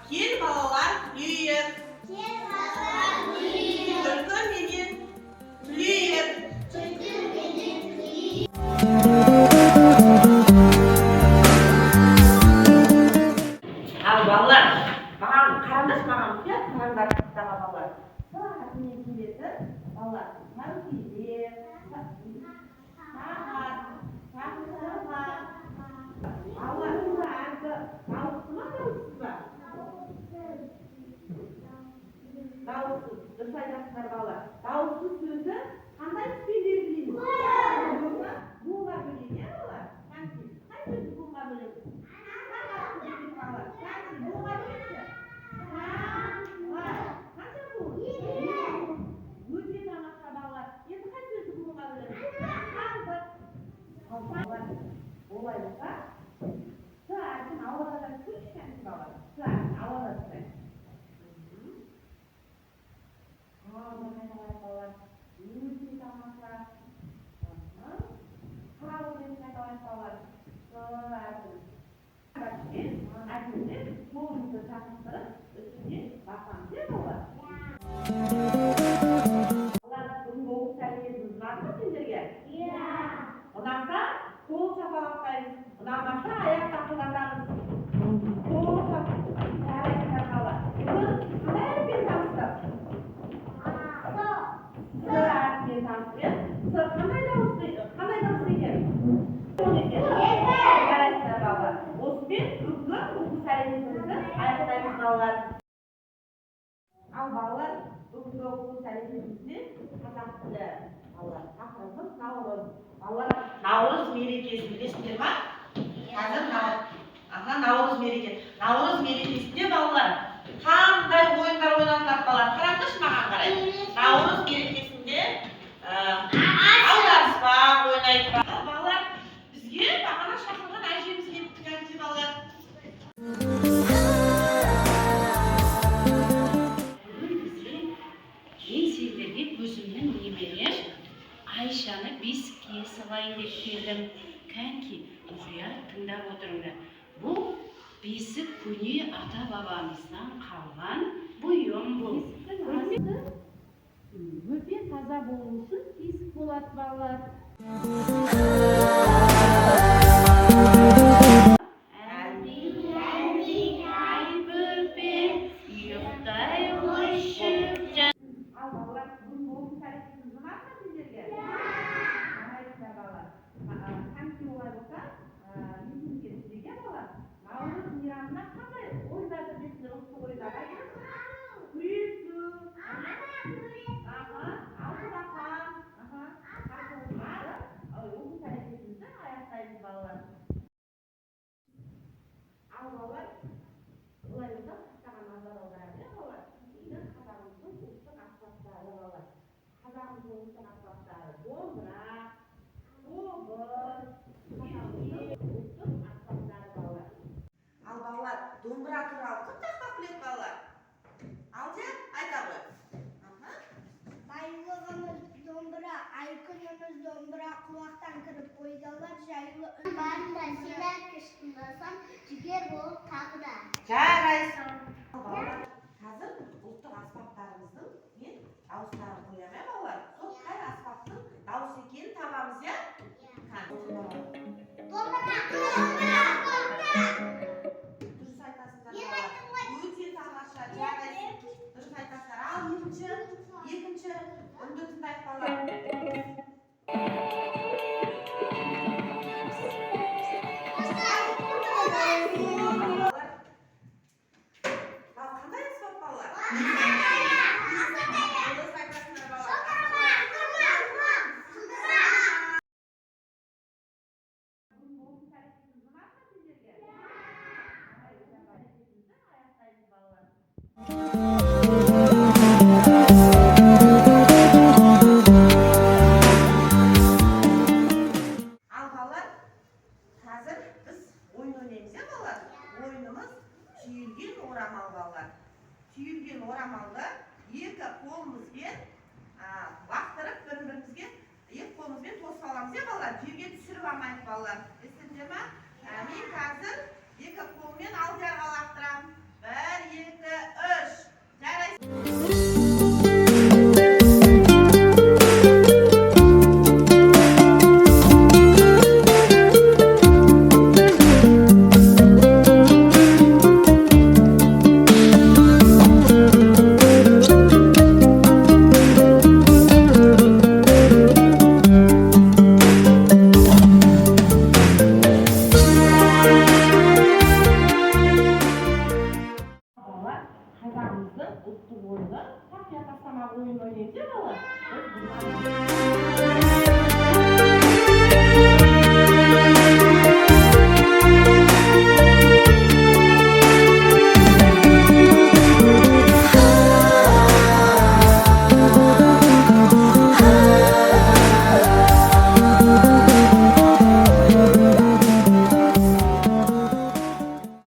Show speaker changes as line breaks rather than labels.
Gel balalar büyüyün. Gel balalar büyüyün. Türkü benim büyüyün. Türkü benim büyüyün. Al balalar, mаған қарандаш маған құят, қараңдар қыстаға балалар. Сағат мен келеді, балалар. Сағат кейде, сағат, балалар, әрді дауысты ма, дауысыз ба? Дауыссыз, дұрыс айтасыздар балалар. Дауыссыз сөзі қандай түспен белгілейміз? Буға бөлейін, иә балалар? Қай сөзді буға бөлеміз? Буға бөлейінші? Қанша бу? Өте тамаша балалар. Енді қай сөзді буға бөлеміз? Балалар, олай болса, с әрпін ауада да көрсеңіз балалар. С әрпін ауада түсіріңіз. Балалар, өте тамаша. Қабылден қайталайық балалар. С әрпін. Әрпінде қолымызды шақыстырып, үстіне басамыз, е балалар? Балалар, бүгінгі оқу сәлеміміз ұнады ма сендерге? Ұнаса, қол шапалақтаймыз. Ұнамаса, аяқ тақылдатамыз. Қол шапалақтаймыз балалар. Бүгін қандай әріппен таныстық? С әріппен таныстық. С қандай дауыс екен? Жарайсыздар балалар. Осымен бүгінгі оқу сәлемімізді аяқтаймыз балалар. Ал балалар, бүгінгі оқу сәлемімізде қазақ тілі балалар. Тақырыбымыз наурыз. Балалар, наурыз мерекесі білесіздер ма? Қазір наурыз мереке. Наурыз мерекесінде балалар қандай ойындар ойнатылады балалар? Қараңдаршы маған қарай. Наурыз мерекесінде аударыспақ ойнайды балалар. Бізге бағана шақырған әжеміз келіпті кәдімгі балалар.
Мен сендерге өзімнің немере Айшаны бесікке салайын деп келдім. Кәнки, мұқият тыңдап отырыңдар. Бұл бесік көне ата бабамыздан қалған бұйым бұл.
Өте таза болу үшін бесік болады балалар.
Домбыра туралы кім тақтақ біледі балалар? Алдия, айта ғой.
Байлығымыз домбыра, ай күніміз домбыра, құлақтан кіріп ойдалар жайлы үн. Барында сен әркештің болсам, жігер болып тағы да.
Жарайсың. Балалар, қазір ұлттық аспаптарымыздың мен дауыстарын қоямын, балалар. Сол қай аспаптың дауыс екенін табамыз, иә?
Домбыра!
Өте тамаша, жарайсың. Дұрыс айтасыздар. Ал екінші үнді тыңдайық балалар. Қандай аспап балалар? түйілген орамал балалар. Түйілген орамалды екі қолымызбен лақтырып бір-бірімізге екі қолымызбен тосып аламыз, балалар. Жерге түсіріп алмайық, балалар. Естіңдер ме? Мен қазір екі қолмен алдияға лақтырамын. 1, 2, 3. Жарайсың. Қазағымыздың ұлттық ойыны тақия тастамақ ойын ойнаймыз, балалар.